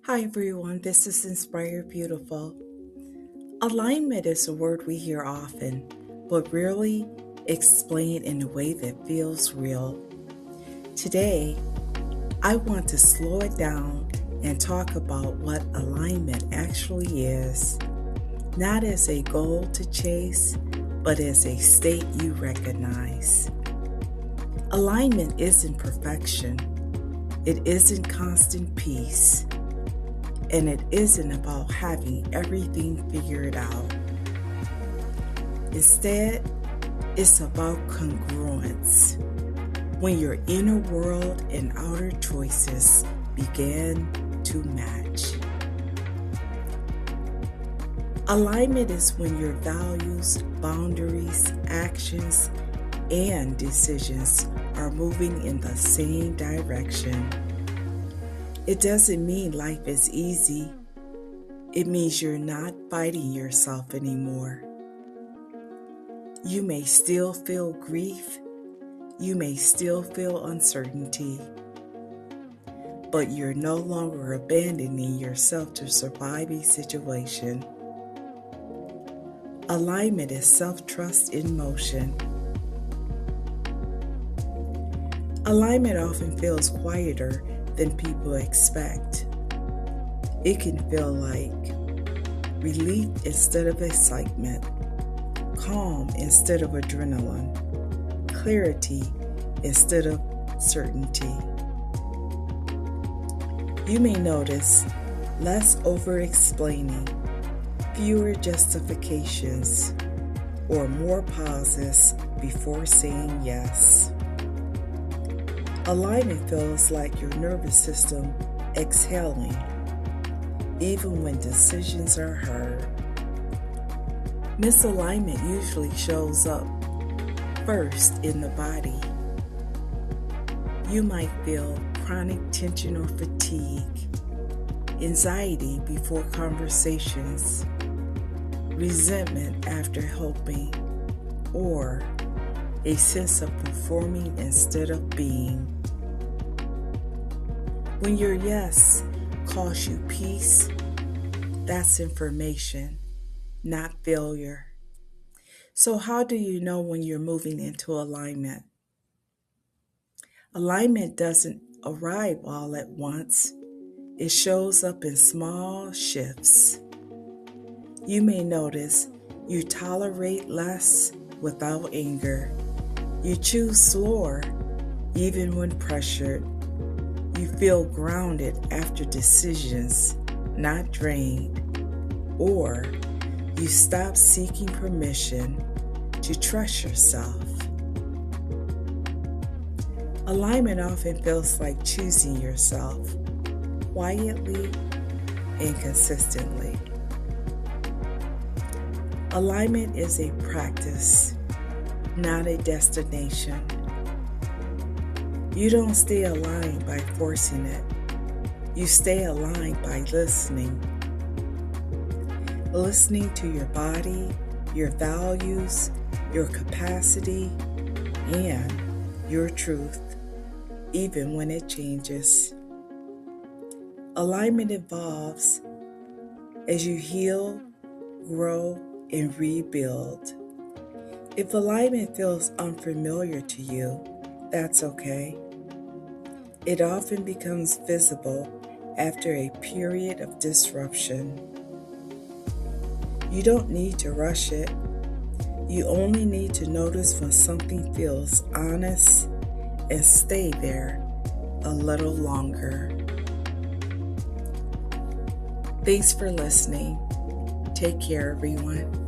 Hi everyone, this is Inspire Beautiful. Alignment is a word we hear often, but rarely explained in a way that feels real. Today, I want to slow it down and talk about what alignment actually is, not as a goal to chase, but as a state you recognize. Alignment isn't perfection, it isn't constant peace. And it isn't about having everything figured out. Instead, it's about congruence. When your inner world and outer choices begin to match. Alignment is when your values, boundaries, actions, and decisions are moving in the same direction. It doesn't mean life is easy. It means you're not fighting yourself anymore. You may still feel grief. You may still feel uncertainty. But you're no longer abandoning yourself to survive a situation. Alignment is self-trust in motion. Alignment often feels quieter than people expect. It can feel like relief instead of excitement, calm instead of adrenaline, clarity instead of certainty. You may notice less over-explaining, fewer justifications, or more pauses before saying yes. Alignment feels like your nervous system exhaling, even when decisions are hard. Misalignment usually shows up first in the body. You might feel chronic tension or fatigue, anxiety before conversations, resentment after helping, or a sense of performing instead of being. When your yes costs you peace, that's information, not failure. So how do you know when you're moving into alignment? Alignment doesn't arrive all at once. It shows up in small shifts. You may notice you tolerate less without anger. You choose slower, even when pressured. You feel grounded after decisions, not drained. Or you stop seeking permission to trust yourself. Alignment often feels like choosing yourself, quietly and consistently. Alignment is a practice, not a destination. You don't stay aligned by forcing it. You stay aligned by listening. Listening to your body, your values, your capacity, and your truth, even when it changes. Alignment evolves as you heal, grow, and rebuild. If alignment feels unfamiliar to you, that's okay. It often becomes visible after a period of disruption. You don't need to rush it. You only need to notice when something feels honest and stay there a little longer. Thanks for listening. Take care, everyone.